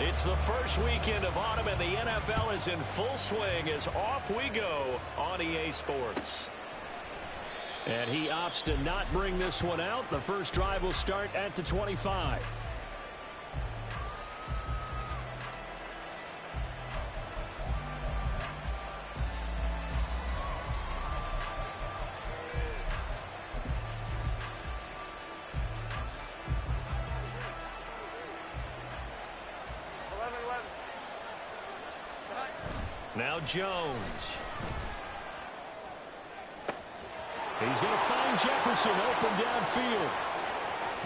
It's the first weekend of autumn, and the NFL is in full swing as off we go on EA Sports. And he opts to not bring this one out. The first drive will start at the 25. Now Jones. He's going to find Jefferson open downfield.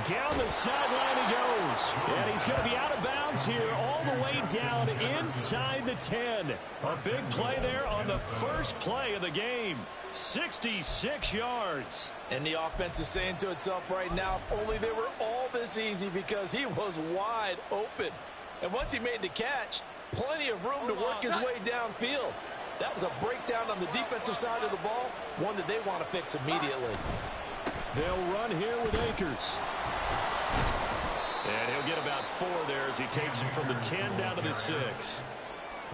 Down the sideline he goes. And he's going to be out of bounds here all the way down inside the 10. A big play there on the first play of the game. 66 yards. And the offense is saying to itself right now, if only they were all this easy, because he was wide open. And once he made the catch, plenty of room to work his way downfield. That was a breakdown on the defensive side of the ball, one that they want to fix immediately. They'll run here with Akers. And he'll get about 4 there as he takes it from the 10 down to the 6.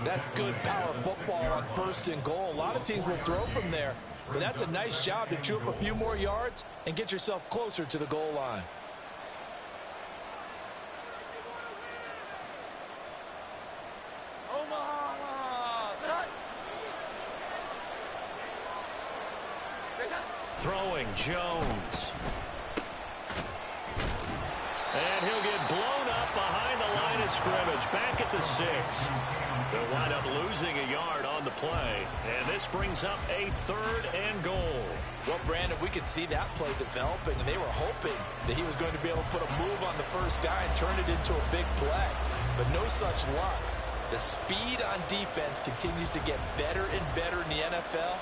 That's good power football on 1st and goal. A lot of teams will throw from there, but that's a nice job to chew up a few more yards and get yourself closer to the goal line. Throwing Jones. And he'll get blown up behind the line of scrimmage. Back at the 6. They'll wind up losing a yard on the play. And this brings up a 3rd and goal. Well, Brandon, we could see that play developing, and they were hoping that he was going to be able to put a move on the first guy and turn it into a big play. But no such luck. The speed on defense continues to get better and better in the NFL.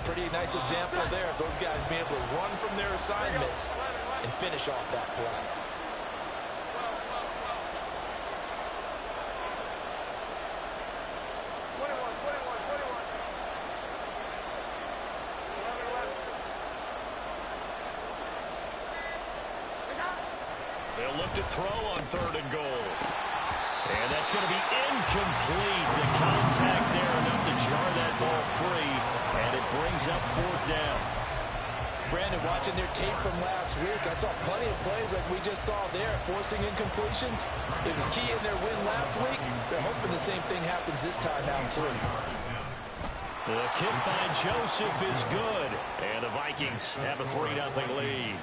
Pretty nice example there of those guys being able to run from their assignments and finish off that play. They'll look to throw on 3rd and goal. And that's going to be incomplete. The contact there enough to jar that ball free. And it brings up 4th down. Brandon, watching their tape from last week, I saw plenty of plays like we just saw there, forcing incompletions. It was key in their win last week. They're hoping the same thing happens this time out, too. The kick by Joseph is good. And the Vikings have a 3-0 lead.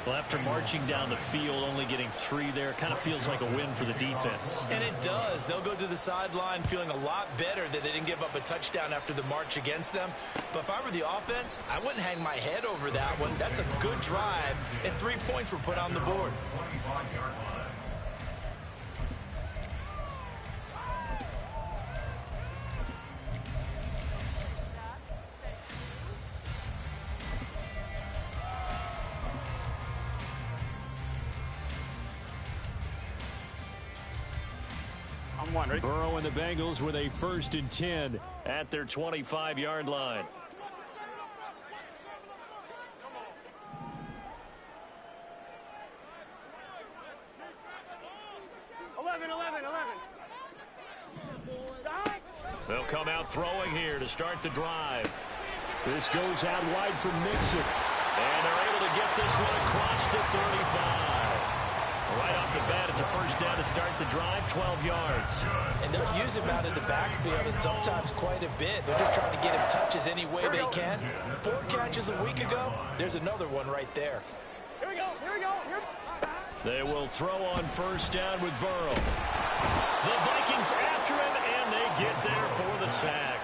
Well, after marching down the field, only getting 3 there, kind of feels like a win for the defense. And it does. They'll go to the sideline feeling a lot better that they didn't give up a touchdown after the march against them. But if I were the offense, I wouldn't hang my head over that one. That's a good drive, and 3 points were put on the board. Burrow and the Bengals with a 1st and 10 at their 25-yard line. They'll come out throwing here to start the drive. This goes out wide from Mixon. And they're able to get this one across the 35. Right off the bat, it's a 1st down to start the drive, 12 yards. And they'll use him out in the backfield, and sometimes quite a bit. They're just trying to get him touches any way they can. 4 catches a week ago. There's another one right there. Here we go. They will throw on 1st down with Burrow. The Vikings after him, and they get there for the sack.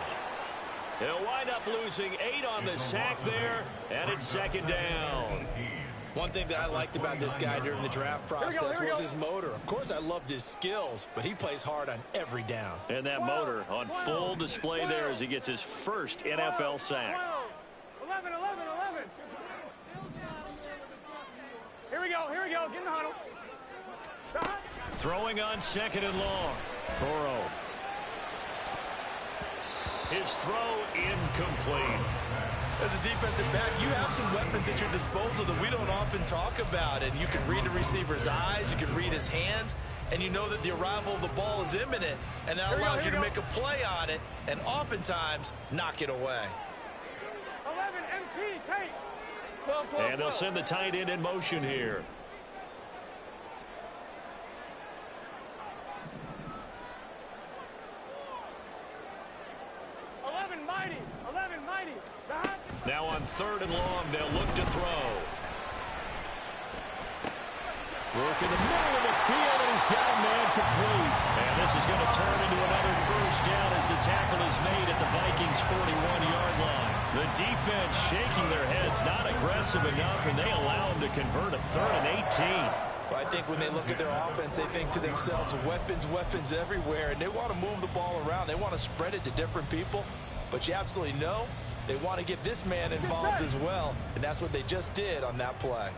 They'll wind up losing 8 on the sack there, and it's 2nd down. One thing that I liked about this guy during the draft process was his motor. Of course, I loved his skills, but he plays hard on every down. And that motor on full display there as he gets his first NFL sack. 11. Here we go. Get in the huddle. Throwing on 2nd and long. Burrow. His throw incomplete. As a defensive back, you have some weapons at your disposal that we don't often talk about. And you can read the receiver's eyes, you can read his hands, and you know that the arrival of the ball is imminent, and that allows you to make a play on it and oftentimes knock it away. 11 MP, take. 12, 12, and they'll send the tight end in motion here. Now on 3rd and long, they'll look to throw. Work in the middle of the field, and he's got a man complete. And this is going to turn into another first down as the tackle is made at the Vikings' 41-yard line. The defense shaking their heads, not aggressive enough, and they allow them to convert a 3rd and 18. Well, I think when they look at their offense, they think to themselves, weapons, weapons everywhere, and they want to move the ball around. They want to spread it to different people, but you absolutely know they want to get this man involved as well, and that's what they just did on that play.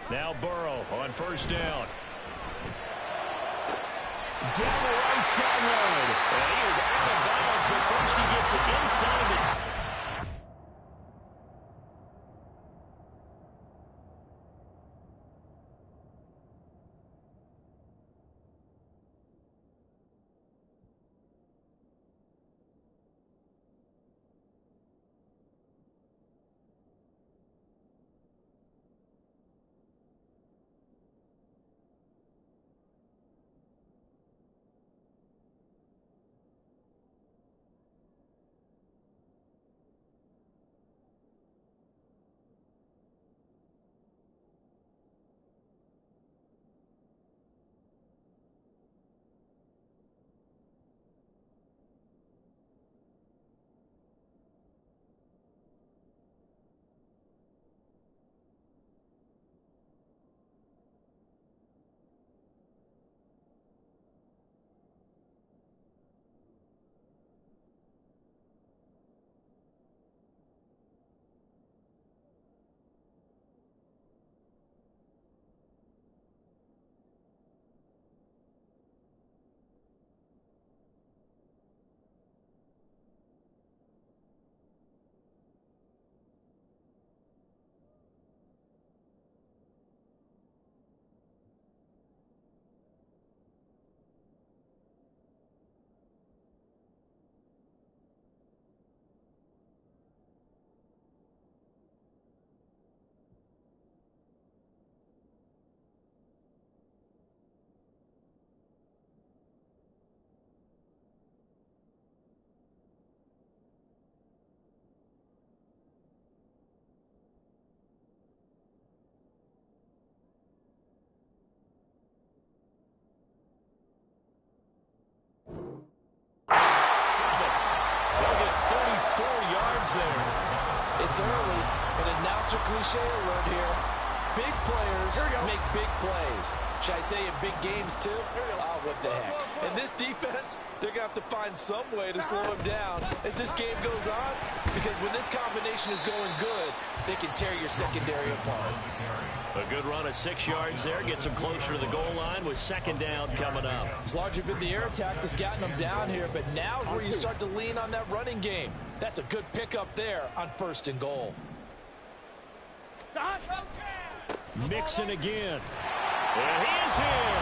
Now Burrow on 1st down. Down the right sideline. And he is out of bounds, but first he gets it inside the there. It's early, an announcer cliche alert here. Big players make big plays. Should I say in big games too? Oh, what the heck. And this defense, they're going to have to find some way to slow him down as this game goes on, because when this combination is going good, they can tear your secondary apart. A good run of 6 yards there. Gets them closer to the goal line with 2nd down coming up. It's largely been the air attack that's gotten them down here, but now is where you start to lean on that running game. That's a good pickup there on 1st and goal. Mixon again. And he is in.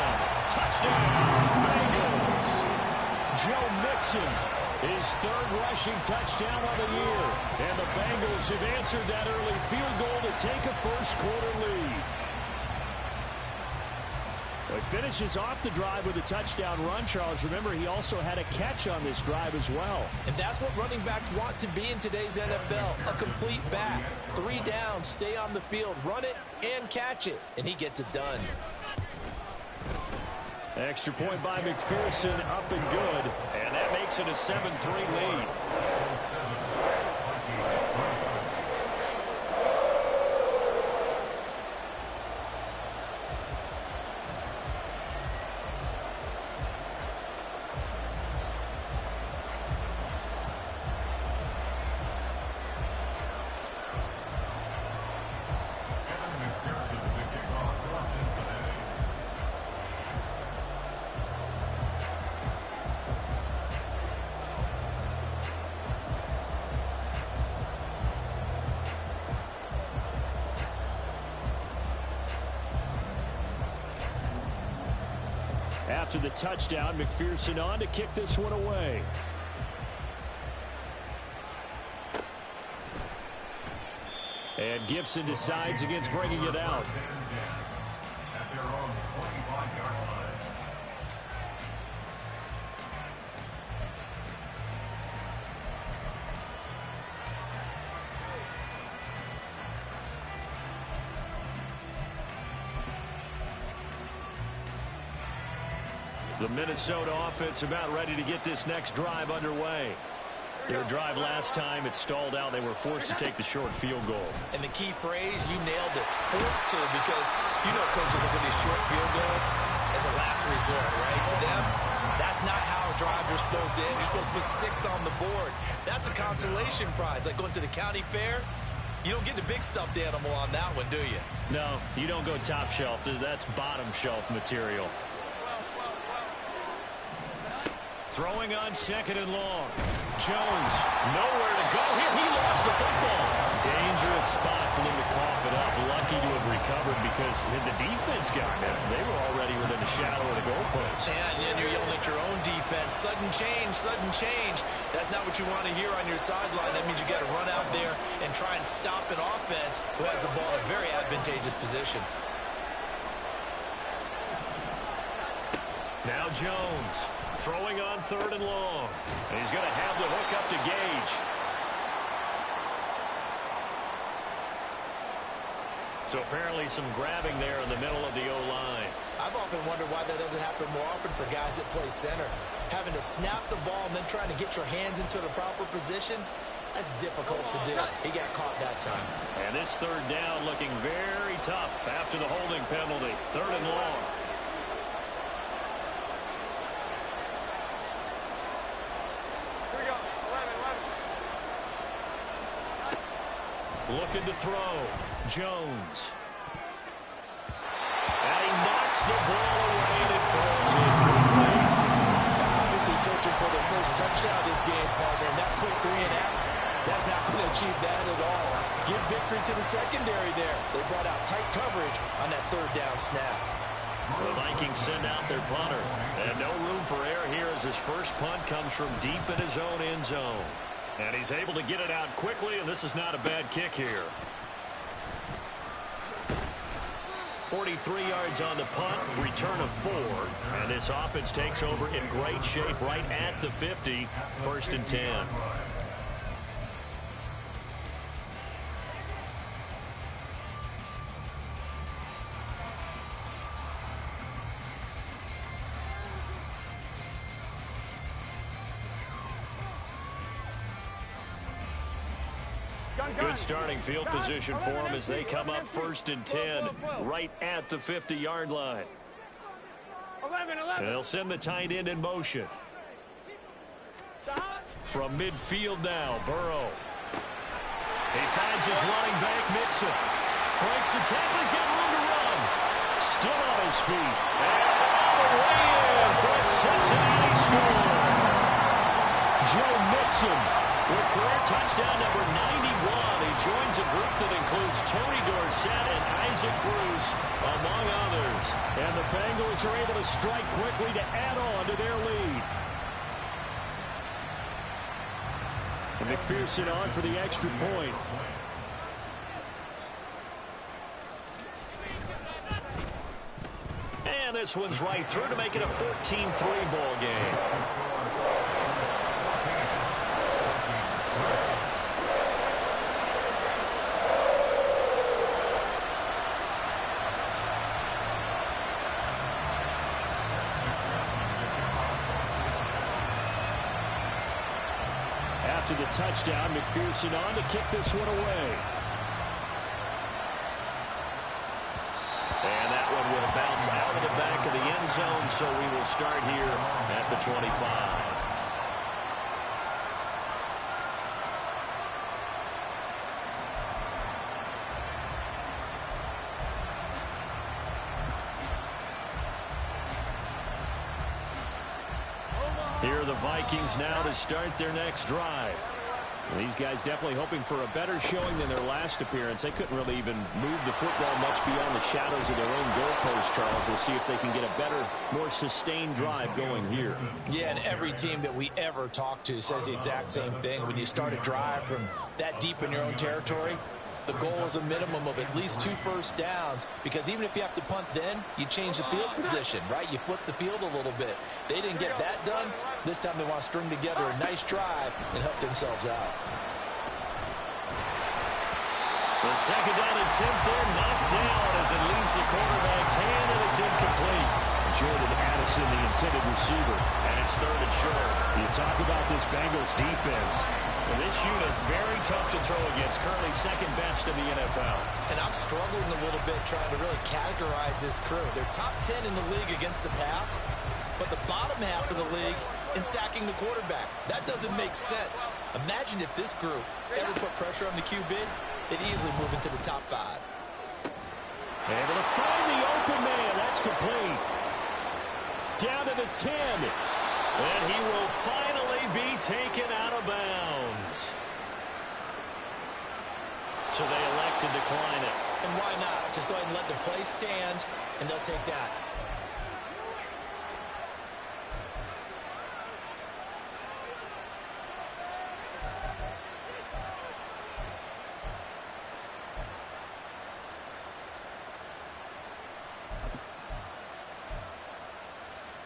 Touchdown, Bengals. Joe Mixon, his 3rd rushing touchdown on the year. And the Bengals have answered that early field goal to take a first-quarter lead. Well, he finishes off the drive with a touchdown run, Charles. Remember, he also had a catch on this drive as well. And that's what running backs want to be in today's NFL, a complete back. 3 downs, stay on the field, run it, and catch it. And he gets it done. Extra point by McPherson, up and good. And that makes it a 7-3 lead. After the touchdown, McPherson on to kick this one away. And Gibson decides against bringing it out. At their own 25-yard line. The Minnesota offense about ready to get this next drive underway. Their drive last time, it stalled out. They were forced to take the short field goal. And the key phrase, you nailed it, forced to, because you know coaches look at these short field goals as a last resort, right? To them, that's not how drives are supposed to end. You're supposed to put 6 on the board. That's a consolation prize, like going to the county fair. You don't get the big stuffed animal on that one, do you? No, you don't go top shelf. That's bottom shelf material. Throwing on 2nd and long. Jones, nowhere to go here. He lost the football. Dangerous spot for them to cough it up. Lucky to have recovered because the defense got him. They were already within the shadow of the goalpost. And you're yelling at your own defense. Sudden change, sudden change. That's not what you want to hear on your sideline. That means you got to run out there and try and stop an offense who has the ball in a very advantageous position. Now Jones. Throwing on 3rd and long. And he's going to have the hook up to Gage. So apparently some grabbing there in the middle of the O-line. I've often wondered why that doesn't happen more often for guys that play center. Having to snap the ball and then trying to get your hands into the proper position, that's difficult to do. He got caught that time. And this 3rd down looking very tough after the holding penalty. 3rd and long. Looking to throw. Jones. And he knocks the ball away and it falls incomplete. Obviously searching for the first touchdown this game, partner. And that quick 3 and out, that's not going to achieve that at all. Give victory to the secondary there. They brought out tight coverage on that 3rd down snap. The Vikings send out their punter. And no room for error here as his first punt comes from deep in his own end zone. And he's able to get it out quickly, and this is not a bad kick here. 43 yards on the punt, return of 4. And this offense takes over in great shape right at the 50, 1st and 10. Good starting field position for them as they come up 1st and 10 right at the 50-yard line. And they'll send the tight end in motion. From midfield now, Burrow. He finds his running back, Mixon. Breaks the tackle, he's got room to run. Still on his feet. And all the way in for a Cincinnati score. Joe Mixon with career touchdown number 91. He joins a group that includes Tony Dorsett and Isaac Bruce, among others. And the Bengals are able to strike quickly to add on to their lead. And McPherson on for the extra point. And this one's right through to make it a 14-3 ball game. After the touchdown, McPherson on to kick this one away. And that one will bounce out of the back of the end zone, so we will start here at the 25. Here are the Vikings now to start their next drive. These guys definitely hoping for a better showing than their last appearance. They couldn't really even move the football much beyond the shadows of their own goalpost, Charles. We'll see if they can get a better, more sustained drive going here. Yeah, and every team that we ever talk to says the exact same thing. When you start a drive from that deep in your own territory, the goal is a minimum of at least 2 first downs, because even if you have to punt then, you change the field position, right? You flip the field a little bit. They didn't get that done. This time they want to string together a nice drive and help themselves out. The second down and 10 there, knocked down as it leaves the quarterback's hand, and it's incomplete. Jordan Addison, the intended receiver, and it's third and short. You talk about this Bengals defense. Well, this unit, very tough to throw against, currently second best in the NFL. And I'm struggling a little bit trying to really categorize this crew. They're top 10 in the league against the pass, but the bottom half of the league in sacking the quarterback. That doesn't make sense. Imagine if this group ever put pressure on the QB, they'd easily move into the top 5. Able to find the open man. That's complete. Down to the 10. And he will finally be taken out of bounds. So they elect to decline it. And why not? Just go ahead and let the play stand, and they'll take that.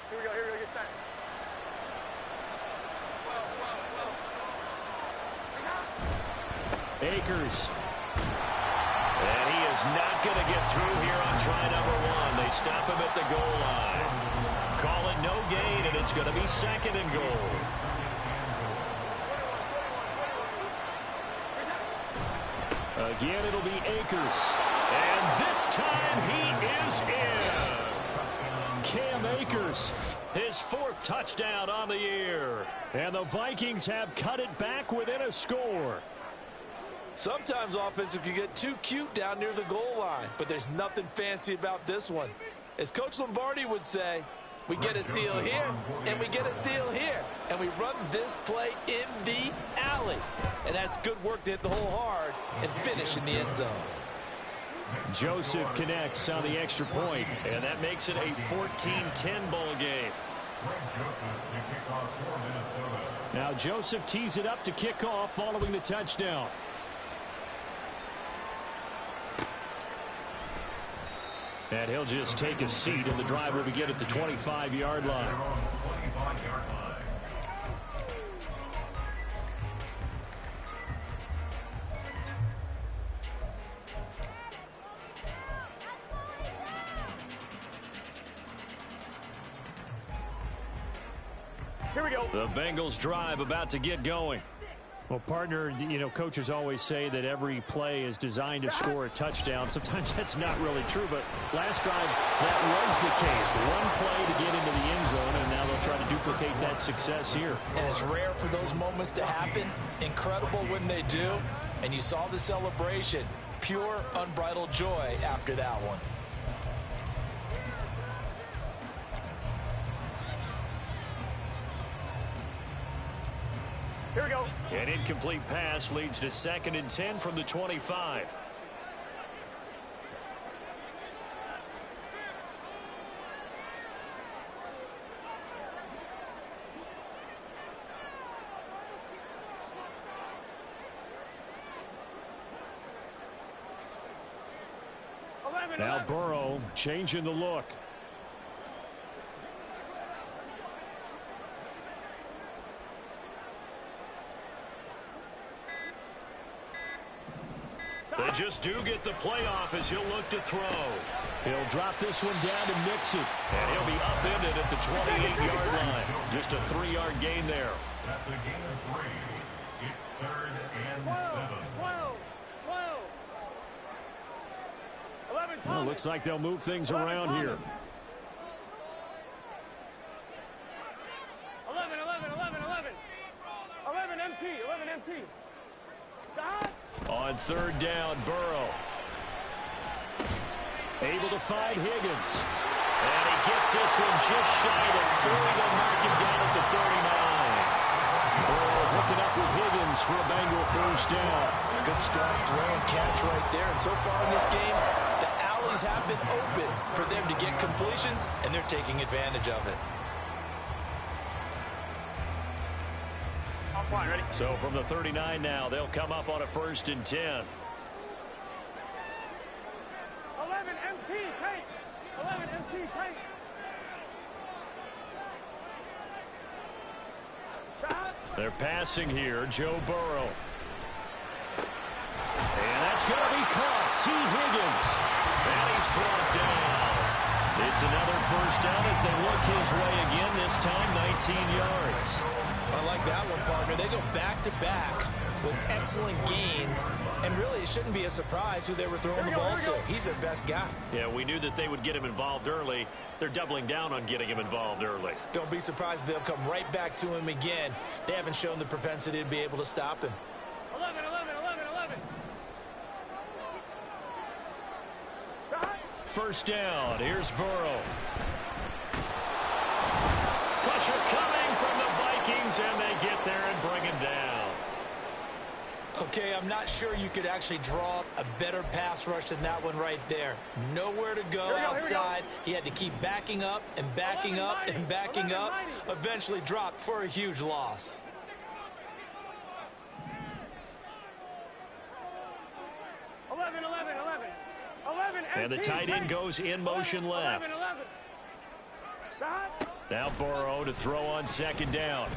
Here we go, get set. Akers. And he is not going to get through here on try number 1. They stop him at the goal line. Call it no gain, and it's going to be second and goal. Again, it'll be Akers. And this time he is in. Cam Akers, his 4th touchdown on the year. And the Vikings have cut it back within a score. Sometimes offenses can get too cute down near the goal line, but there's nothing fancy about this one. As Coach Lombardi would say, we get a seal here, and we get a seal here, and we run this play in the alley. And that's good work to hit the hole hard and finish in the end zone. Joseph connects on the extra point, and that makes it a 14-10 ball game. Now Joseph tees it up to kick off following the touchdown. And he'll just take a seat, and the drive will begin at the 25-yard line. Here we go. The Bengals drive about to get going. Well, partner, you know, coaches always say that every play is designed to score a touchdown. Sometimes that's not really true, but last drive, that was the case. One play to get into the end zone, and now they'll try to duplicate that success here. And it's rare for those moments to happen. Incredible when they do. And you saw the celebration. Pure, unbridled joy after that one. Here we go. An incomplete pass leads to 2nd and 10 from the 25. Now Burrow changing the look. They just do get the playoff as he'll look to throw. He'll drop this one down to Mixon. And he'll be upended at the 28-yard line. Just a 3-yard gain there. That's a gain of 3. It's 3rd and 7. 11, Well, looks like they'll move things around here. 11. 11 MT. Stop. On 3rd down, Burrow. Able to find Higgins. And he gets this one just shy of 40. They'll mark him down at the 39. Burrow hooking up with Higgins Higgins for a Bengal first down. Good strong throw and catch right there. And so far in this game, the alleys have been open for them to get completions, and they're taking advantage of it. Fine, ready? So from the 39 now, they'll come up on a 1st and 10. 11 MT, take. 11 MT, take. Shot. They're passing here, Joe Burrow. And that's going to be caught. T. Higgins. And he's brought down. It's another first down as they look his way again, this time 19 yards. I like that one, partner. They go back-to-back with excellent gains, and really it shouldn't be a surprise who they were throwing the ball to. He's their best guy. Yeah, we knew that they would get him involved early. They're doubling down on getting him involved early. Don't be surprised if they'll come right back to him again. They haven't shown the propensity to be able to stop him. 11, 11, 11, 11. Shot. First down. Here's Burrow. Pressure coming from the Vikings, and they get there and bring him down. Okay, I'm not sure you could actually draw up a better pass rush than that one right there. Nowhere to go outside. He had to keep backing up and backing up and backing up. Eventually dropped for a huge loss. 11, 11, 11. 11 And the tight end goes in motion left. 11, 11. Shot. Now Burrow to throw on 2nd down.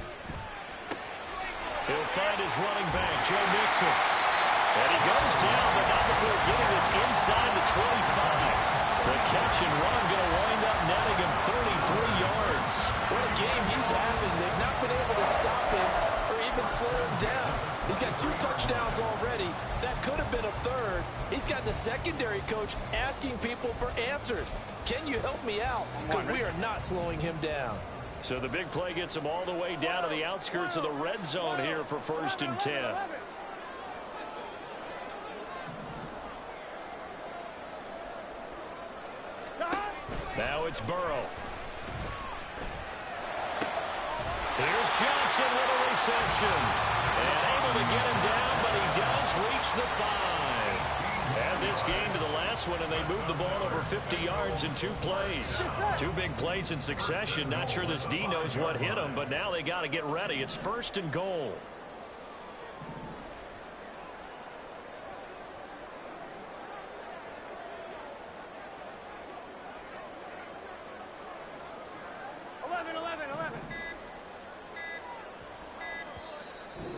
He'll find his running back, Joe Mixon. And he goes down, but not before getting this inside the 25. The catch and run going to wind up netting him 33 yards. What a game he's having. They've not been able to stop him or even slow him down. He's got 2 touchdowns already. That could have been a 3rd. He's got the secondary coach asking people for answers. Can you help me out? Because we are not slowing him down. So the big play gets him all the way down to the outskirts of the red zone here for 1st and 10. Now it's Burrow. Here's Johnson with a reception. And able to get him down, but he does reach the 5. And this game to the last one, and they moved the ball over 50 yards in 2 plays. 2 big plays in succession. Not sure this D knows what hit him, but now they got to get ready. It's 1st and goal.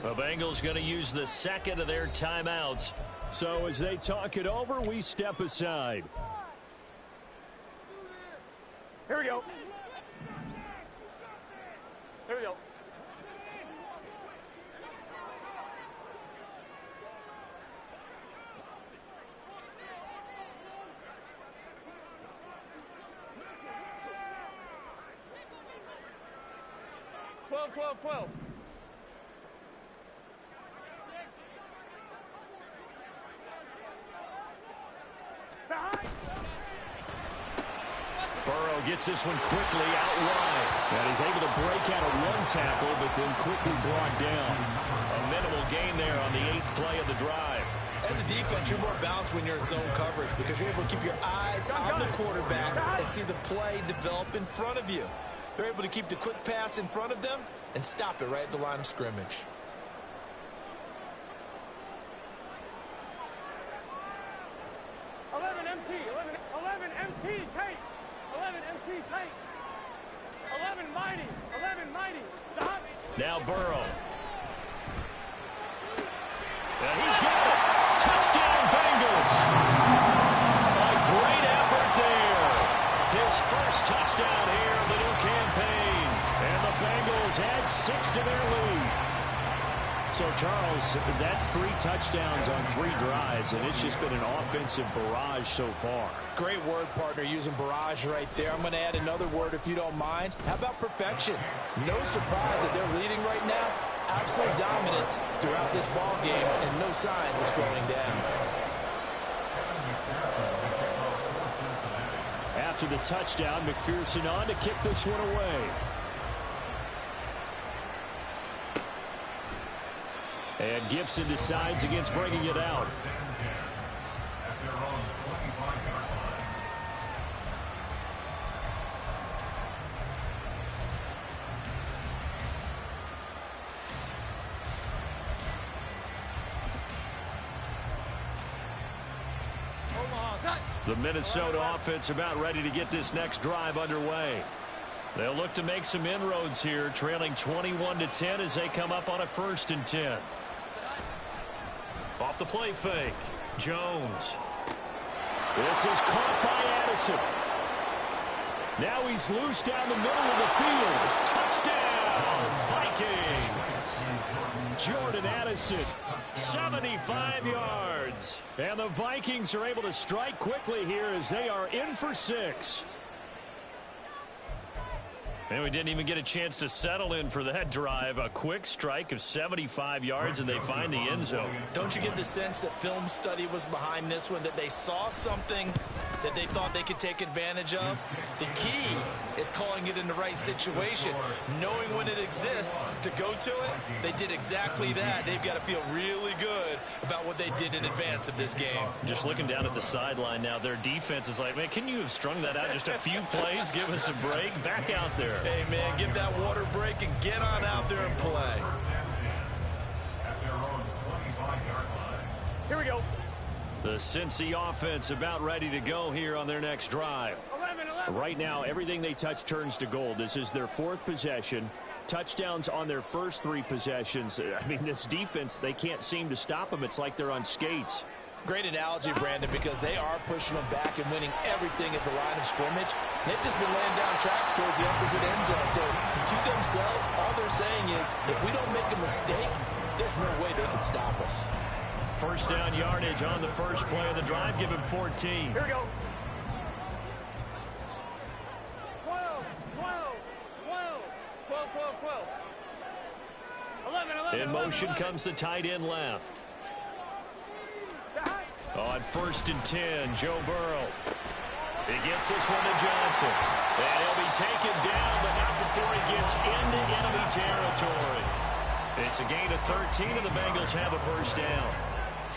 The Bengals going to use the 2nd of their timeouts. So as they talk it over, we step aside. Here we go. Here we go. Twelve. Burrow gets this one quickly out wide. And he's able to break out of 1 tackle, but then quickly brought down. A minimal gain there on the 8th play of the drive. As a defense, you're more balanced when you're in zone coverage because you're able to keep your eyes on the quarterback and see the play develop in front of you. They're able to keep the quick pass in front of them and stop it right at the line of scrimmage. Now Burrow. And he's got it. Touchdown, Bengals. A great effort there. His first touchdown here of the new campaign. And the Bengals add 6 to their lead. So, Charles, that's 3 touchdowns on 3 drives, and it's just been an offensive barrage so far. Great word, partner, using barrage right there. I'm going to add another word if you don't mind. How about perfection? No surprise that they're leading right now. Absolute dominance throughout this ball game and no signs of slowing down. After the touchdown, McPherson on to kick this one away. And Gibson decides against bringing it out. At their own 25-yard line. The Minnesota offense about ready to get this next drive underway. They'll look to make some inroads here, trailing 21-10 as they come up on a 1st and 10. Off the play fake, Jones. This is caught by Addison. Now he's loose down the middle of the field. Touchdown, Vikings. Jordan Addison, 75 yards. And the Vikings are able to strike quickly here as they are in for 6. And we didn't even get a chance to settle in for that drive. A quick strike of 75 yards, and they find the end zone. Don't you get the sense that film study was behind this one, that they saw something that they thought they could take advantage of? The key is calling it in the right situation, knowing when it exists to go to it. They did exactly that. They've got to feel really good about what they did in advance of this game. Just looking down at the sideline now, their defense is like, man, can you have strung that out just a few plays? Give us a break. Back out there. Hey, man, give that water break and get on out there and play. At their own 25-yard line. Here we go. The Cincy offense about ready to go here on their next drive. 11. Right now, everything they touch turns to gold. This is their 4th possession. Touchdowns on their first 3 possessions. I mean, this defense, they can't seem to stop them. It's like they're on skates. Great analogy, Brandon, because they are pushing them back and winning everything at the line of scrimmage. They've just been laying down tracks towards the opposite end zone. So to themselves, all they're saying is, if we don't make a mistake, there's no way they can stop us. First down yardage on the first play of the drive. Give him 14. Here we go. 12. 11. In motion comes the tight end left. On 1st and 10, Joe Burrow. He gets this one to Johnson. And he'll be taken down, but not before he gets into enemy territory. It's a gain of 13, and the Bengals have a first down.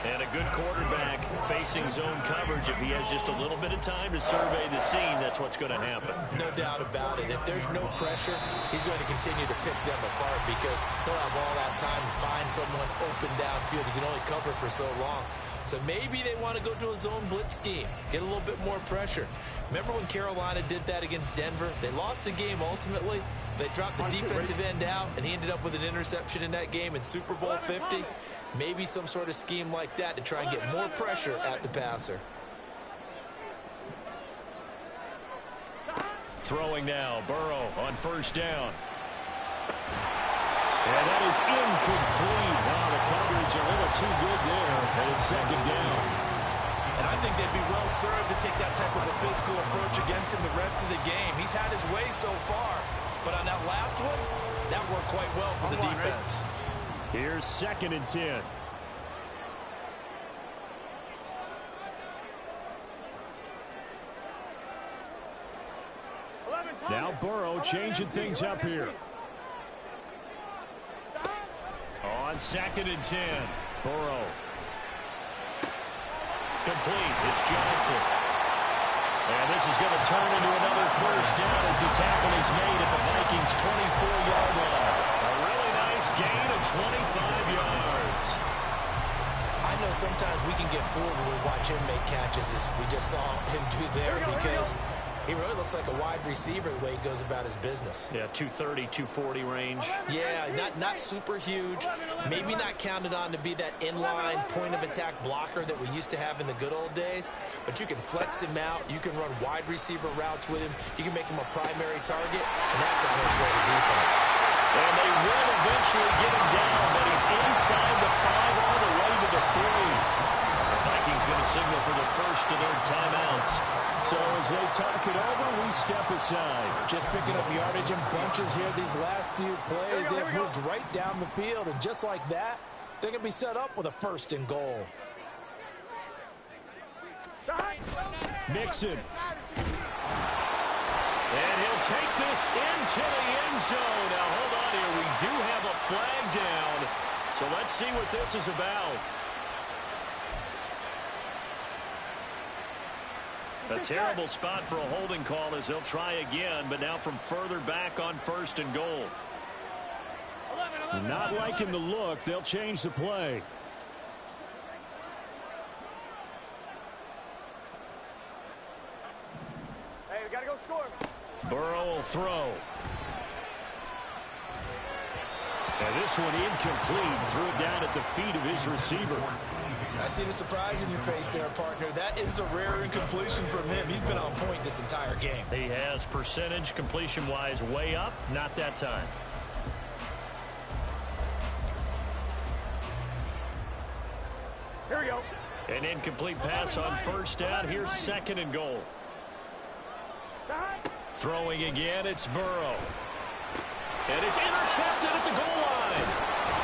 And a good quarterback facing zone coverage. If he has just a little bit of time to survey the scene, that's what's going to happen. No doubt about it. If there's no pressure, he's going to continue to pick them apart because he'll have all that time to find someone open downfield. He can only cover for so long. So maybe they want to go to a zone blitz scheme, get a little bit more pressure. Remember when Carolina did that against Denver? They lost the game ultimately. They dropped the defensive end out, and he ended up with an interception in that game in Super Bowl 50. Maybe some sort of scheme like that to try and get more pressure at the passer. Throwing now, Burrow on first down. And that is incomplete. Wow, the coverage a little too good there, and it's 2nd down. And I think they'd be well served to take that type of a physical approach against him the rest of the game. He's had his way so far, but on that last one, that worked quite well for the defense. Here's 2nd and 10. Now Burrow changing things up here. On 2nd and 10, Burrow. Complete. It's Johnson. And this is going to turn into another first down as the tackle is made at the Vikings' 24-yard line. A really nice gain of 25 yards. I know sometimes we can get fooled when we watch him make catches, as we just saw him do there, because he really looks like a wide receiver the way he goes about his business. Yeah, 230, 240 range. Yeah, not super huge. Maybe not counted on to be that inline point-of-attack blocker that we used to have in the good old days. But you can flex him out. You can run wide receiver routes with him. You can make him a primary target, and that's a whole shred of defense. And they will eventually get him down, but he's inside the 5 all the way to the 3. The Vikings going to signal for the first of their timeouts. So as they talk it over, we step aside. Just picking up yardage in bunches here these last few plays. They've moved right down the field, and just like that, they're going to be set up with a 1st and goal. Mixon. And he'll take this into the end zone. Now, hold on here. We do have a flag down. So let's see what this is about. A terrible spot for a holding call as they'll try again, but now from further back on 1st and goal. Not liking the look. They'll change the play. Hey, we got to go score. Burrow will throw. And this one incomplete. Threw it down at the feet of his receiver. I see the surprise in your face there, partner. That is a rare incompletion from him. He's been on point this entire game. He has percentage completion-wise way up. Not that time. Here we go. An incomplete pass on 1st down. Here's 2nd and goal. Throwing again, it's Burrow. And it's intercepted at the goal line.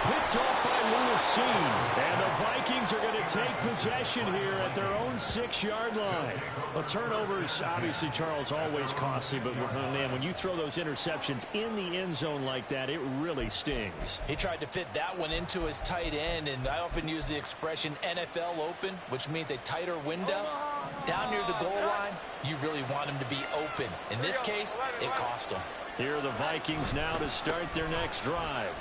Picked off by Lewis. And the Vikings are going to take possession here at their own 6-yard line. Well, turnovers, obviously, Charles, always costly. But, man, when you throw those interceptions in the end zone like that, it really stings. He tried to fit that one into his tight end, and I often use the expression NFL open, which means a tighter window. Down near the goal line, you really want him to be open. In this case, it cost him. Here are the Vikings now to start their next drive.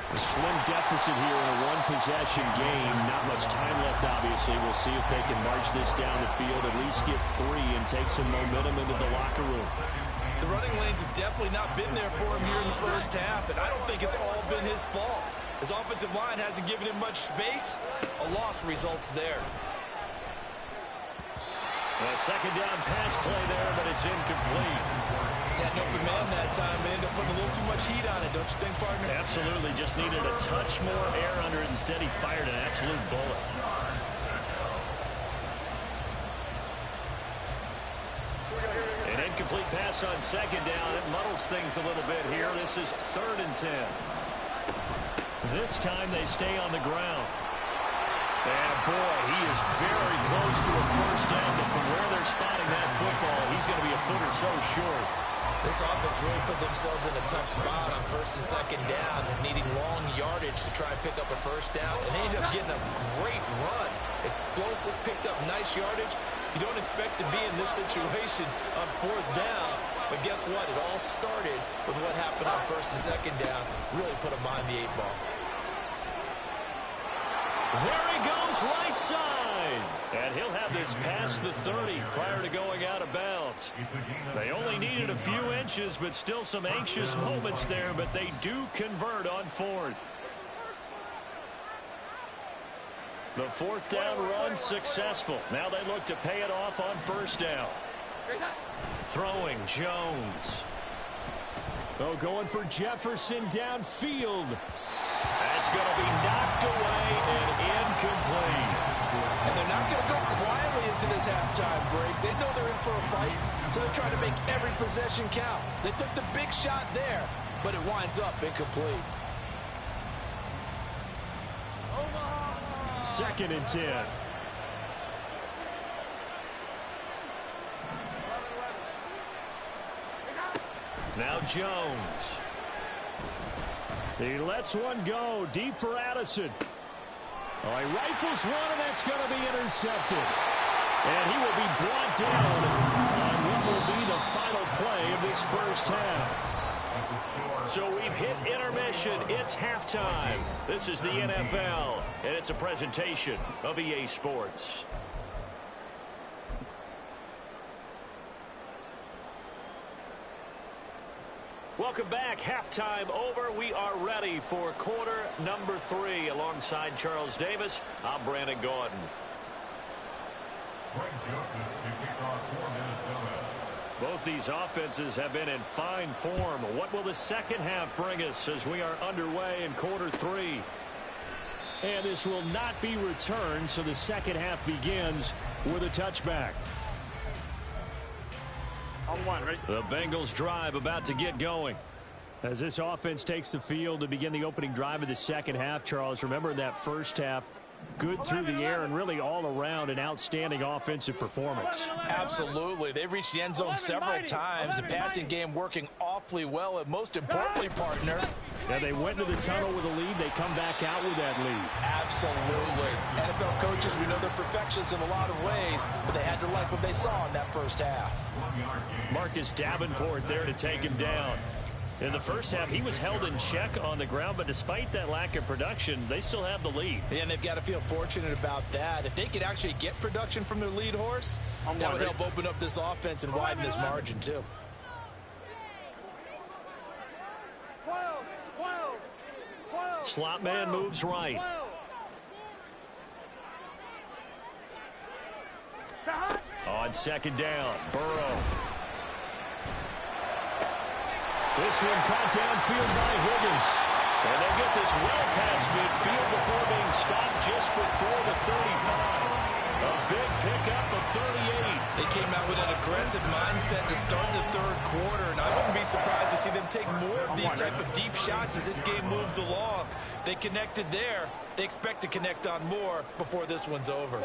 A slim deficit here in a one-possession game. Not much time left, obviously. We'll see if they can march this down the field, at least get 3 and take some momentum into the locker room. The running lanes have definitely not been there for him here in the first half, and I don't think it's all been his fault. His offensive line hasn't given him much space. A loss results there. A 2nd down pass play there, but it's incomplete. Had an open man that time, but ended up putting a little too much heat on it, don't you think, partner? Absolutely. Just needed a touch more air under it. Instead, he fired an absolute bullet. An incomplete pass on 2nd down. It muddles things a little bit here. This is 3rd and 10. This time they stay on the ground. And, boy, he is very close to a 1st down, but from where they're spotting that football, he's going to be a foot or so short. This offense really put themselves in a tough spot on 1st and 2nd down, needing long yardage to try and pick up a 1st down, and they ended up getting a great run. Explosive, picked up nice yardage. You don't expect to be in this situation on 4th down, but guess what? It all started with what happened on 1st and 2nd down. Really put them behind the 8 ball. There he goes, right side. And he'll have this past the 30 prior to going out of bounds. They only needed a few inches, but still some anxious moments there, but they do convert on 4th. The 4th down run successful. Now they look to pay it off on 1st down. Throwing Jones. Oh, going for Jefferson downfield. That's going to be knocked away and incomplete. And they're not going to go quietly into this halftime break. They know they're in for a fight, so they're trying to make every possession count. They took the big shot there, but it winds up incomplete. 2nd and 10. Now Jones. He lets one go deep for Addison. Oh, he rifles one, and that's going to be intercepted. And he will be brought down on what will be the final play of this 1st half. So we've hit intermission. It's halftime. This is the NFL, and it's a presentation of EA Sports. Welcome back. Halftime over. We are ready for quarter number 3. Alongside Charles Davis, I'm Brandon Gordon. Both these offenses have been in fine form. What will the second half bring us as we are underway in quarter 3? And this will not be returned, so the second half begins with a touchback. On 1, ready? The Bengals drive about to get going. As this offense takes the field to begin the opening drive of the second half, Charles, remember that first half, good through the air and really all around an outstanding offensive performance. Absolutely. They've reached the end zone several times. The passing game working awfully well, and most importantly, partner, And they went to the tunnel with a lead. They come back out with that lead. Absolutely. NFL coaches, we know they're perfectionists in a lot of ways, but they had to like what they saw in that first half. Marcus Davenport there to take him down. In the first half, he was held in check on the ground, but despite that lack of production, they still have the lead. Yeah, and they've got to feel fortunate about that. If they could actually get production from their lead horse, that would help open up this offense and widen this margin, too. 12. Slot man moves right. On second down, Burrow. This one caught downfield by Higgins. And they'll get this well past midfield before being stopped just before the 35. A big pickup of 38. They came out with an aggressive mindset to start the third quarter, and I wouldn't be surprised to see them take more of these type of deep shots as this game moves along. They connected there. They expect to connect on more before this one's over.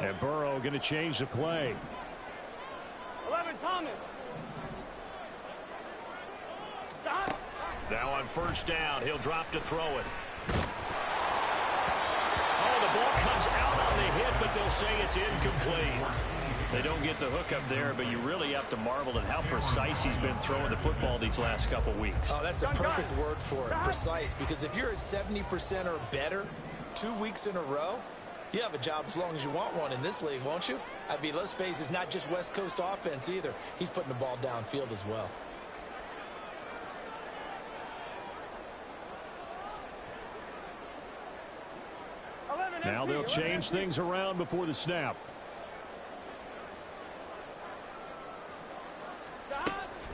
And Burrow going to change the play. 11, Thomas. Now on first down, he'll drop to throw it. Oh, the ball comes out on the hit, but they'll say it's incomplete. They don't get the hook up there, but you really have to marvel at how precise he's been throwing the football these last couple weeks. Oh, that's the perfect word for it, precise, because if you're at 70% or better 2 weeks in a row, you have a job as long as you want one in this league, won't you? I mean, let's face it, it's not just West Coast offense either. He's putting the ball downfield as well. Now they'll change things around before the snap.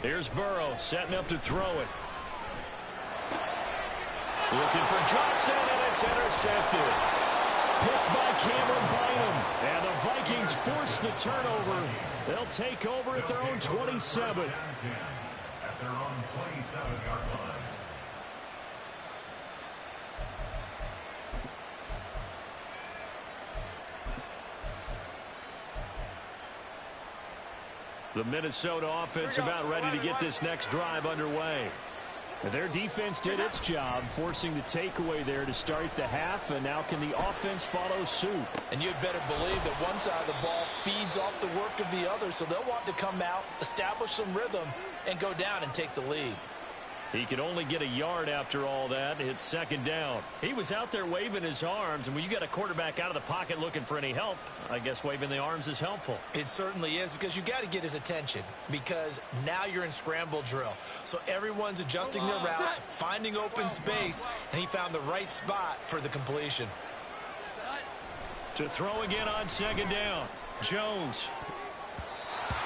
Here's Burrow setting up to throw it. Looking for Johnson, and it's intercepted. Picked by Cameron Bynum. And the Vikings force the turnover. They'll take over at their own 27. At their own 27-yard line. The Minnesota offense about ready to get this next drive underway. Their defense did its job, forcing the takeaway there to start the half, and now can the offense follow suit? And you'd better believe that one side of the ball feeds off the work of the other, so they'll want to come out, establish some rhythm, and go down and take the lead. He could only get a yard after all that. It's second down. He was out there waving his arms, and when you got a quarterback out of the pocket looking for any help, I guess waving the arms is helpful. It certainly is, because you got to get his attention, because now you're in scramble drill. So everyone's adjusting their routes, finding open space, and he found the right spot for the completion. To throw again on second down, Jones.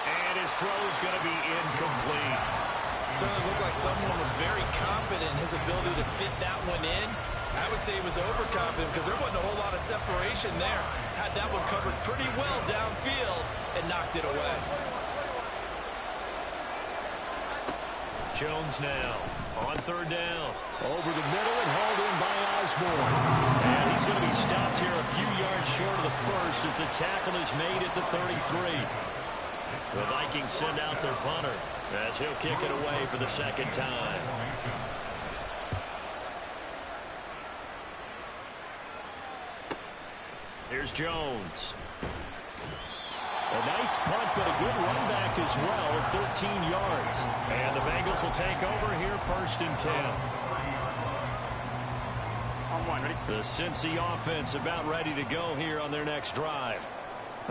And his throw's going to be incomplete. Certainly looked like someone was very confident in his ability to fit that one in. I would say he was overconfident because there wasn't a whole lot of separation there. Had that one covered pretty well downfield and knocked it away. Jones now on third down. Over the middle and hauled in by Osborne. And he's going to be stopped here a few yards short of the first as the tackle is made at the 33. The Vikings send out their punter as he'll kick it away for the second time. Here's Jones. A nice punt, but a good run back as well, 13 yards. And the Bengals will take over here first and 10. On one, ready? The Cincy offense about ready to go here on their next drive.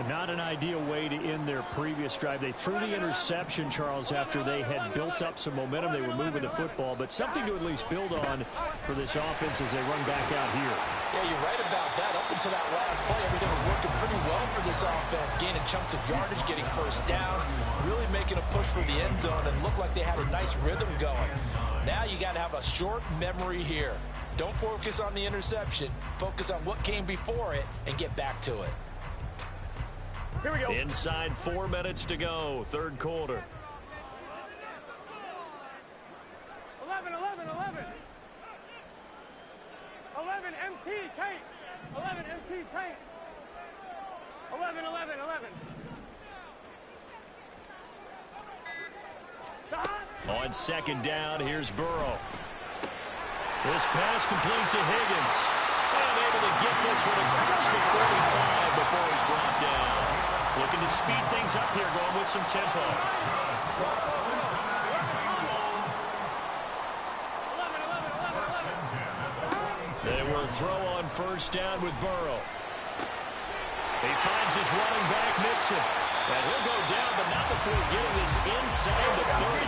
Not an ideal way to end their previous drive. They threw the interception, Charles, after they had built up some momentum. They were moving the football, but something to at least build on for this offense as they run back out here. Yeah, you're right about that. Up until that last play, everything was working pretty well for this offense, gaining chunks of yardage, getting first downs, really making a push for the end zone, and looked like they had a nice rhythm going. Now you got to have a short memory here. Don't focus on the interception. Focus on what came before it and get back to it. Here we go. Inside 4 minutes to go, third quarter. 11, 11, 11. 11, MT, Kate. 11, MT, Kate. 11, 11, 11. On second down, here's Burrow. This pass complete to Higgins. And able to get this one across the 45 before he's brought down. Looking to speed things up here, going with some tempo. They will throw on first down with Burrow. He finds his running back, Mixon. And he'll go down, but not before getting this inside the 30.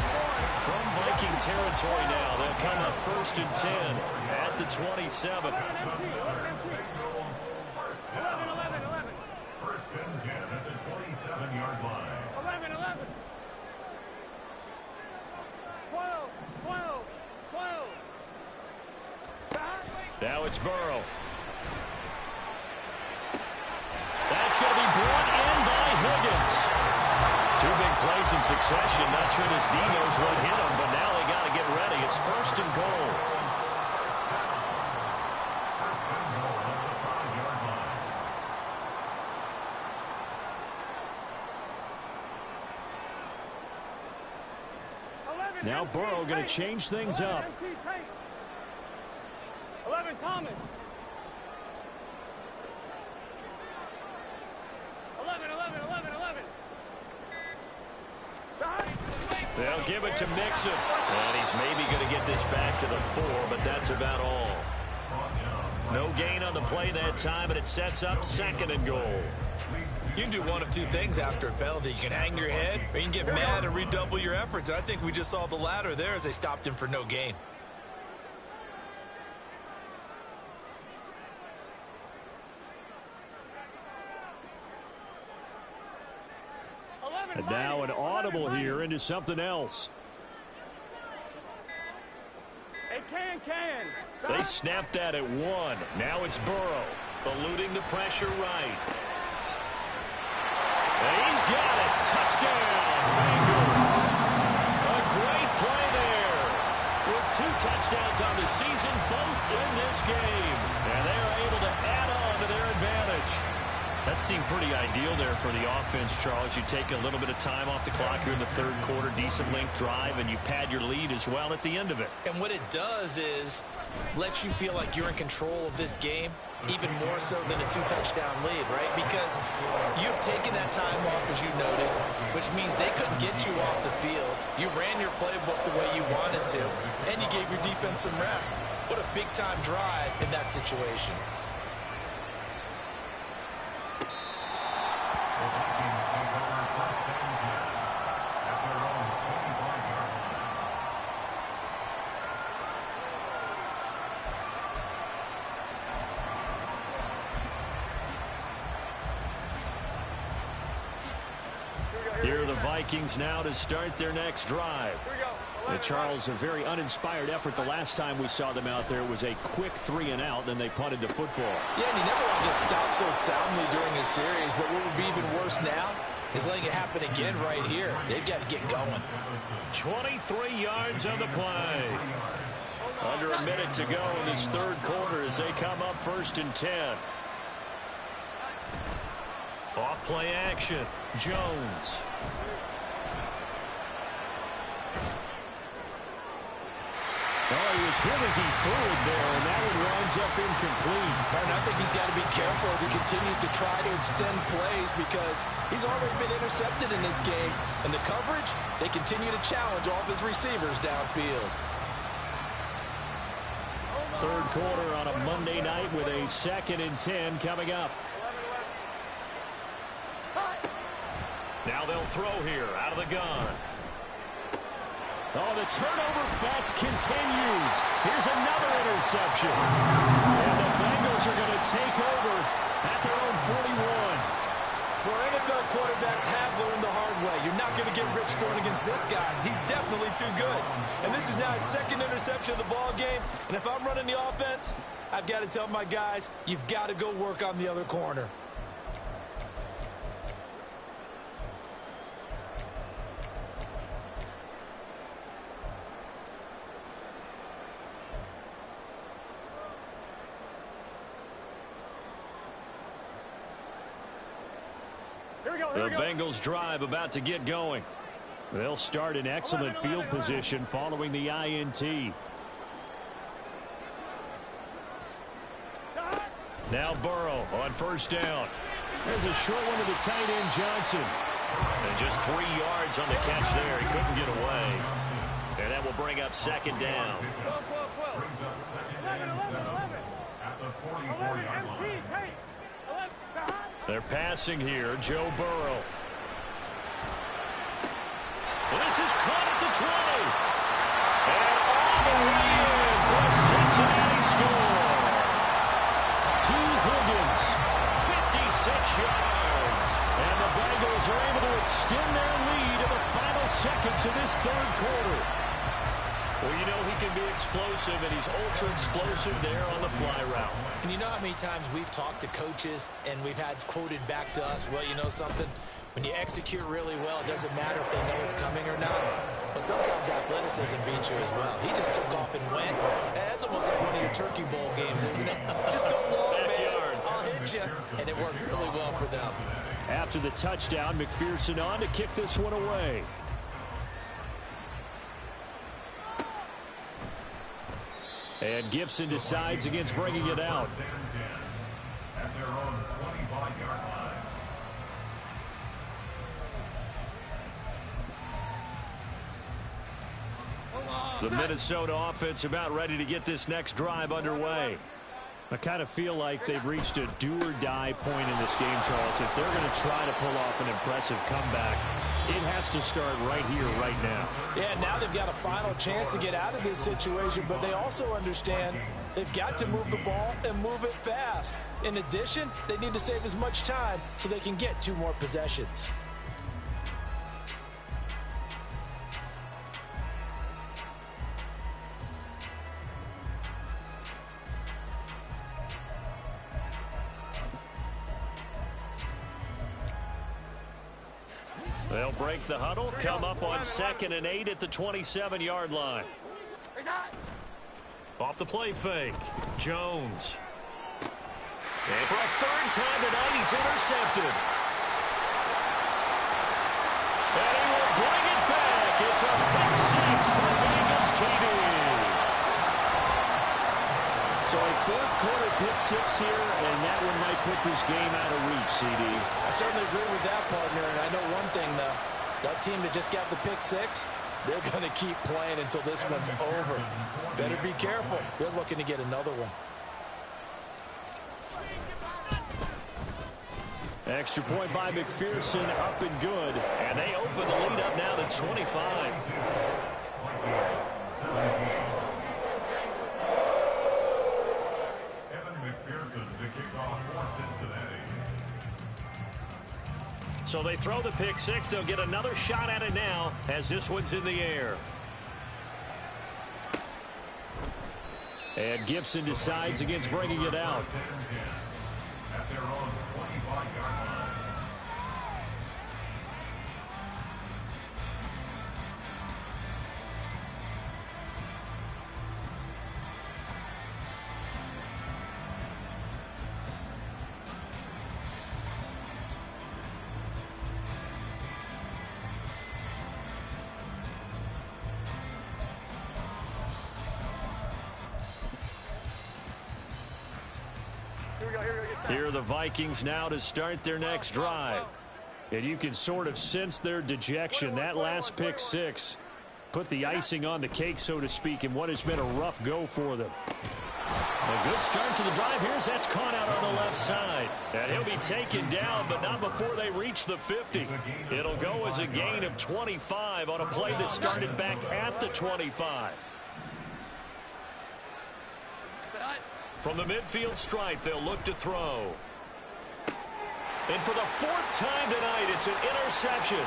From Viking territory now, they'll come up first and 10 at the 27. First and 10 at the 27-yard line. 11, 11. 12, 12, 12. Now it's Burrow. That's going to be brought in by Higgins. Two big plays in succession. Not sure this D knows what hit him, but now they got to get ready. It's first and goal. Now Burrow going to change things up. 11, Thomas. 11, 11, 11, 11. They'll give it to Mixon. And he's maybe going to get this back to the 4, but that's about all. No gain on the play that time, and it sets up second and goal. You can do one of two things after a penalty. You can hang your head, or you can get mad and redouble your efforts. And I think we just saw the latter there as they stopped him for no gain. And now an audible here into something else. Hey, can. They snapped that at 1. Now it's Burrow, eluding the pressure right. And he's got it. Touchdown, Bengals. A great play there. With 2 touchdowns on the season, both in this game. And they are able to add on to their advantage. That seemed pretty ideal there for the offense, Charles. You take a little bit of time off the clock here in the third quarter, decent length drive, and you pad your lead as well at the end of it. And what it does is let you feel like you're in control of this game, even more so than a 2-touchdown lead, right? Because you've taken that time off, as you noted, which means they couldn't get you off the field. You ran your playbook the way you wanted to, and you gave your defense some rest. What a big-time drive in that situation. Here are the Vikings now to start their next drive. Charles, a very uninspired effort the last time we saw them out there. It was a quick 3-and-out, then they punted the football. Yeah, and you never want to stop so soundly during a series, but what would be even worse now is letting it happen again right here. They've got to get going. 23 yards on the play. Under a minute to go in this third quarter as they come up first and 10. Off play action. Jones. Oh, he was hit as he threw it there, and that one winds up incomplete. And I think he's got to be careful as he continues to try to extend plays because he's already been intercepted in this game. And the coverage, they continue to challenge all of his receivers downfield. Third quarter on a Monday night with a 2nd and 10 coming up. Now they'll throw here out of the gun. Oh, the turnover fest continues. Here's another interception. And the Bengals are going to take over at their own 41. Well, NFL quarterbacks have learned the hard way. You're not going to get rich throwing against this guy. He's definitely too good. And this is now his 2nd interception of the ball game. And if I'm running the offense, I've got to tell my guys, you've got to go work on the other corner. The Bengals drive about to get going. They'll start in excellent field position following the INT. Now Burrow on first down. There's a short one to the tight end, Johnson. And just 3 yards on the catch there. He couldn't get away. And that will bring up second down. Brings up second and 7 at the 44-yard line. They're passing here. Joe Burrow. Well, this is caught at the 20. And all the way in for a Cincinnati score. T. Higgins, 56 yards. And the Bengals are able to extend their lead in the final seconds of this third quarter. Well, you know he can be explosive, and he's ultra-explosive there on the fly route. And you know how many times we've talked to coaches and we've had quoted back to us, well, you know something? When you execute really well, it doesn't matter if they know it's coming or not. But sometimes athleticism beats you as well. He just took off and went. That's almost like one of your Turkey Bowl games, isn't it? Just go long, man. I'll hit you. And it worked really well for them. After the touchdown, McPherson on to kick this one away. And Gibson decides against bringing it out. At their own 25-yard line. The Minnesota offense about ready to get this next drive underway. I kind of feel like they've reached a do-or-die point in this game, Charles. If they're going to try to pull off an impressive comeback, it has to start right here, right now. Yeah, now they've got a final chance to get out of this situation, but they also understand they've got to move the ball and move it fast. In addition, they need to save as much time so they can get 2 more possessions. They'll break the huddle, come up on 2nd and 8 at the 27-yard line. Off the play fake, Jones. And for a 3rd time tonight, he's intercepted. And he will bring it back. It's a pick 6 for Bengals TD. So a 4th quarter pick 6 here, and that one might put this game out of reach, CD. I certainly agree with that, partner, and I know one thing, though. That team that just got the pick 6, they're going to keep playing until this one's over. Better be careful. They're looking to get another one. Extra point by McPherson, up and good. And they open the lead up now to 25. McPherson to kick off for Cincinnati. So they throw the pick 6. They'll get another shot at it now as this one's in the air. And Gibson decides against bringing it out. At their own 25-yard line. Here are the Vikings now to start their next drive. And you can sort of sense their dejection. That last pick 6 put the icing on the cake, so to speak, in what has been a rough go for them. A good start to the drive. Here's that's caught out on the left side. And he'll be taken down, but not before they reach the 50. It'll go as a gain of 25 on a play that started back at the 25. From the midfield stripe, they'll look to throw. And for the 4th time tonight, it's an interception.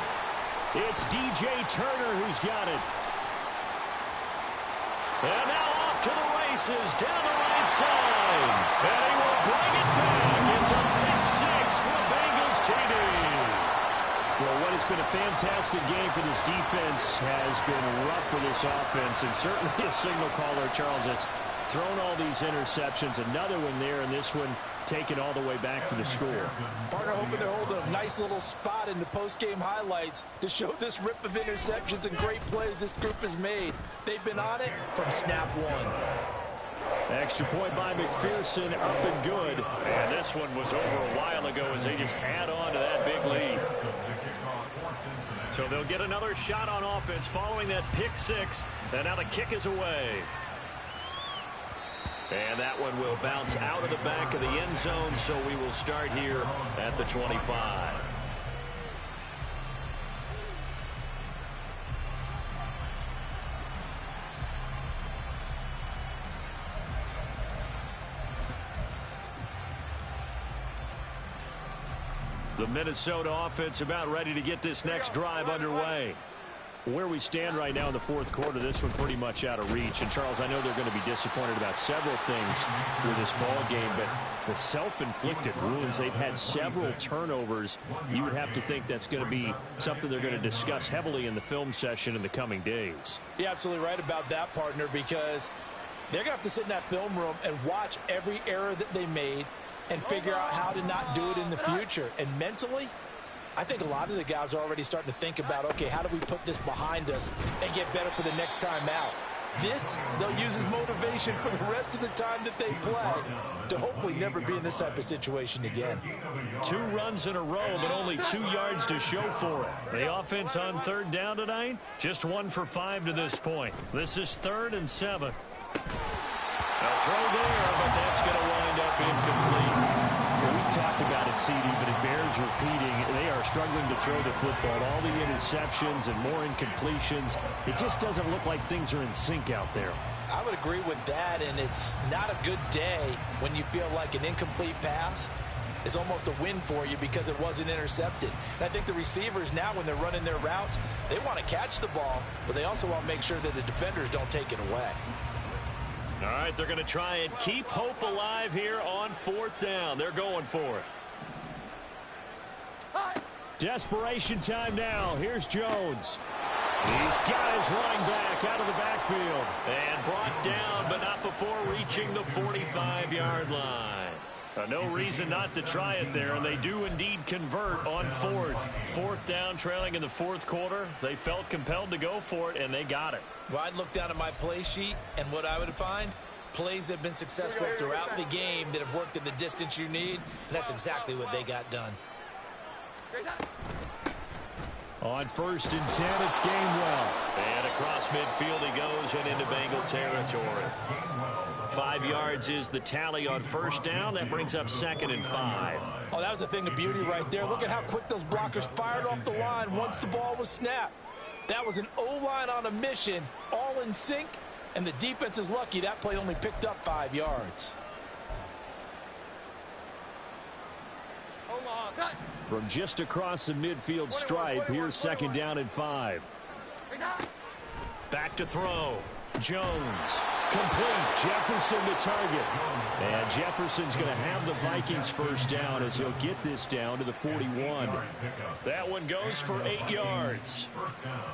It's DJ Turner who's got it. And now off to the races, down the right side. And he will bring it back. It's a pick 6 for Bengals TD. Well, what has been a fantastic game for this defense has been rough for this offense, and certainly a signal caller, Charles, that's thrown all these interceptions. Another one there, and this one taken all the way back for the score. Partner hoping to hold a nice little spot in the post-game highlights to show this rip of interceptions and great plays this group has made. They've been on it from snap one. Extra point by McPherson, up and good. And this one was over a while ago as they just add on to that big lead. So they'll get another shot on offense following that pick six. And now the kick is away. And that one will bounce out of the back of the end zone, so we will start here at the 25. The Minnesota offense about ready to get this next drive underway. Where we stand right now in the fourth quarter, this one pretty much out of reach. And, Charles, I know they're going to be disappointed about several things with this ball game, but the self-inflicted wounds, they've had several turnovers. You would have to think that's going to be something they're going to discuss heavily in the film session in the coming days. You're absolutely right about that, partner, because they're going to have to sit in that film room and watch every error that they made and figure out how to not do it in the future. And mentally, I think a lot of the guys are already starting to think about, okay, how do we put this behind us and get better for the next time out? This, they'll use as motivation for the rest of the time that they play to hopefully never be in this type of situation again. 2 runs in a row, but only 2 yards to show for it. The offense on third down tonight, just 1 for 5 to this point. This is 3rd and 7. A throw there, but that's going to wind up incomplete. Well, we've talked about it, CD, but it bears repeating. They are struggling to throw the football. All the interceptions and more incompletions. It just doesn't look like things are in sync out there. I would agree with that, and it's not a good day when you feel like an incomplete pass is almost a win for you because it wasn't intercepted. And I think the receivers now, when they're running their routes, they want to catch the ball, but they also want to make sure that the defenders don't take it away. All right, they're going to try and keep hope alive here on 4th down. They're going for it. Desperation time now. Here's Jones. He's got his running back out of the backfield. And brought down, but not before reaching the 45-yard line. No reason not to try it there, and they do indeed convert on 4th. 4th down, trailing in the 4th quarter. They felt compelled to go for it, and they got it. Well, I'd look down at my play sheet, and what I would find, plays that have been successful throughout the game that have worked in the distance you need, and that's exactly what they got done. On 1st and 10, it's Gainwell. And across midfield he goes and into Bengal territory. 5 yards is the tally on 1st down. That brings up 2nd and 5. Oh, that was a thing of beauty right there. Look at how quick those blockers fired off the line once the ball was snapped. That was an O-line on a mission, all in sync, and the defense is lucky that play only picked up 5 yards. From just across the midfield stripe, here's 2nd down and 5. Back to throw. Jones. Complete. Jefferson to target. And Jefferson's going to have the Vikings 1st down as he'll get this down to the 41. That one goes for 8 yards.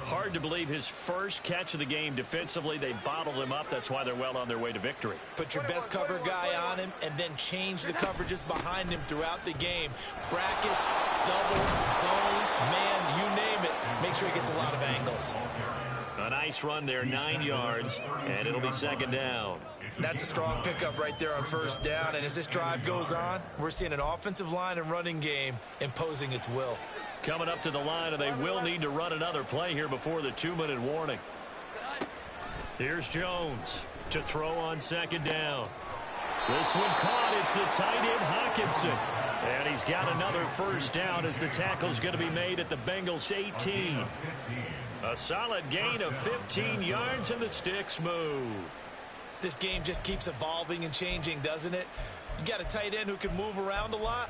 Hard to believe his first catch of the game defensively. They bottled him up. That's why they're well on their way to victory. Put your best cover guy on him and then change the coverages behind him throughout the game. Brackets, double, zone, man, you name it. Make sure he gets a lot of angles. A nice run there, 9 yards, and it'll be 2nd down. That's a strong pickup right there on 1st down, and as this drive goes on, we're seeing an offensive line and running game imposing its will. Coming up to the line, and they will need to run another play here before the 2-minute warning. Here's Jones to throw on 2nd down. This one caught. It's the tight end Hawkinson. And he's got another 1st down as the tackle's going to be made at the Bengals 18. A solid gain of 15 yards, and the sticks move. This game just keeps evolving and changing, doesn't it? You got a tight end who can move around a lot,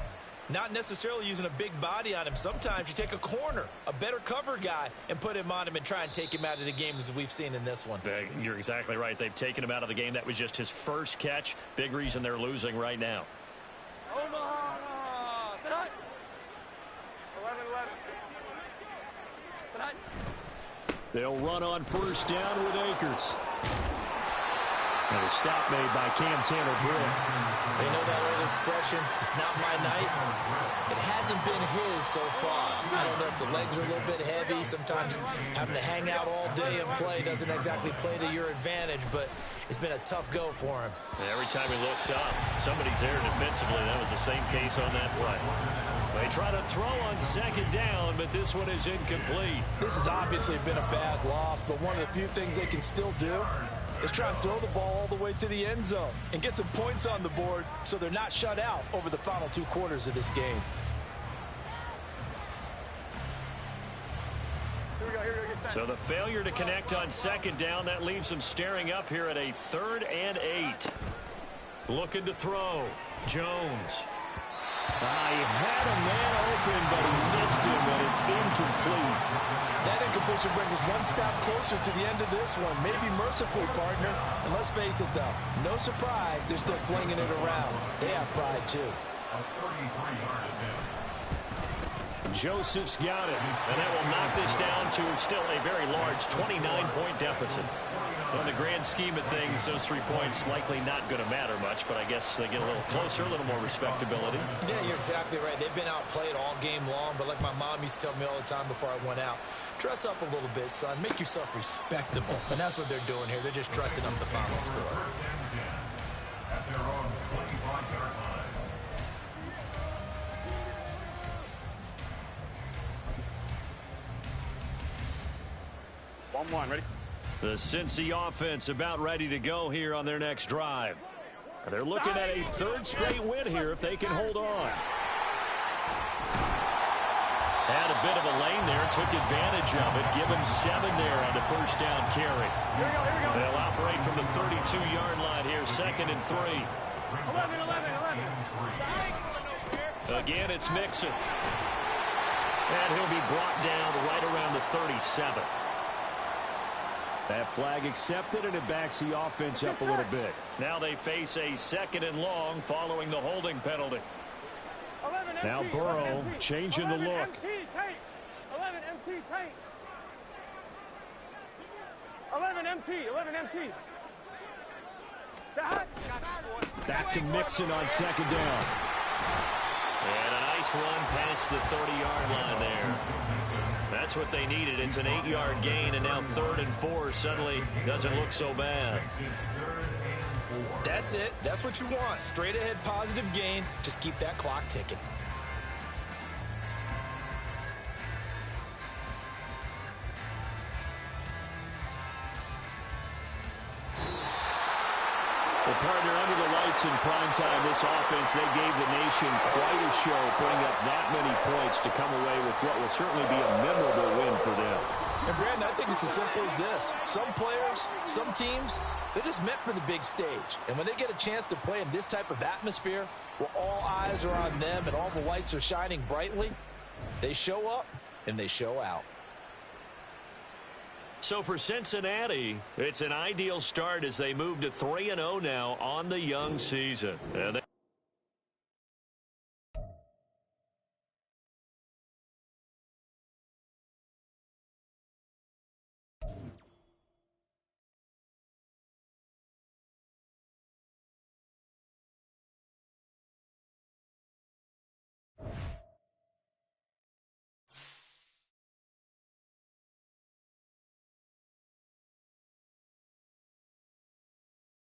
not necessarily using a big body on him. Sometimes you take a corner, a better cover guy, and put him on him and try and take him out of the game as we've seen in this one. You're exactly right. They've taken him out of the game. That was just his first catch. Big reason they're losing right now. Omaha! 11-11. They'll run on 1st down with Akers. And a stop made by Cam Tanner-Britt. They know that old expression, it's not my night. It hasn't been his so far. I don't know if the legs are a little bit heavy. Sometimes having to hang out all day and play doesn't exactly play to your advantage, but it's been a tough go for him. And every time he looks up, somebody's there defensively. That was the same case on that play. They try to throw on second down, but this one is incomplete. This has obviously been a bad loss, but one of the few things they can still do is try and throw the ball all the way to the end zone and get some points on the board so they're not shut out over the final 2 quarters of this game. So the failure to connect on second down, that leaves them staring up here at a 3rd and 8. Looking to throw. Jones. He had a man open, but he missed him, and it's incomplete. That incompletion brings us one step closer to the end of this one. Maybe mercifully, partner. And let's face it, though, no surprise they're still flinging it around. They have pride, too. A 33-yard attempt. Joseph's got it, and that will knock this down to still a very large 29-point deficit. In the grand scheme of things, those 3 points likely not going to matter much, but I guess they get a little closer, a little more respectability. Yeah, you're exactly right. They've been outplayed all game long, but like my mom used to tell me all the time before I went out, dress up a little bit, son. Make yourself respectable. And that's what they're doing here. They're just dressing up the final score. At their own 25-yard line. One, ready? The Cincy offense about ready to go here on their next drive. They're looking at a 3rd straight win here if they can hold on. Had a bit of a lane there, took advantage of it. Give him 7 there on the 1st down carry. Here we go. They'll operate from the 32-yard line here, 2nd and 3. 11. Again, it's Mixon. And he'll be brought down right around the 37. That flag accepted, and it backs the offense up a little bit. Now they face a 2nd and long following the holding penalty. Now Burrow changing the look. 11 MT, tank. 11 MT. Back to Mixon on 2nd down. And a nice run past the 30-yard line there. That's what they needed. It's an 8-yard gain, and now 3rd and 4 suddenly doesn't look so bad. That's it. That's what you want. Straight ahead positive gain. Just keep that clock ticking. Well, partner, under the lights in prime time, this offense, they gave the nation quite a show, putting up that many points to come away with what will certainly be a memorable win for them. And, Brandon, I think it's as simple as this. Some players, some teams, they're just meant for the big stage. And when they get a chance to play in this type of atmosphere, where all eyes are on them and all the lights are shining brightly, they show up and they show out. So for Cincinnati, it's an ideal start as they move to 3-0 now on the young season. And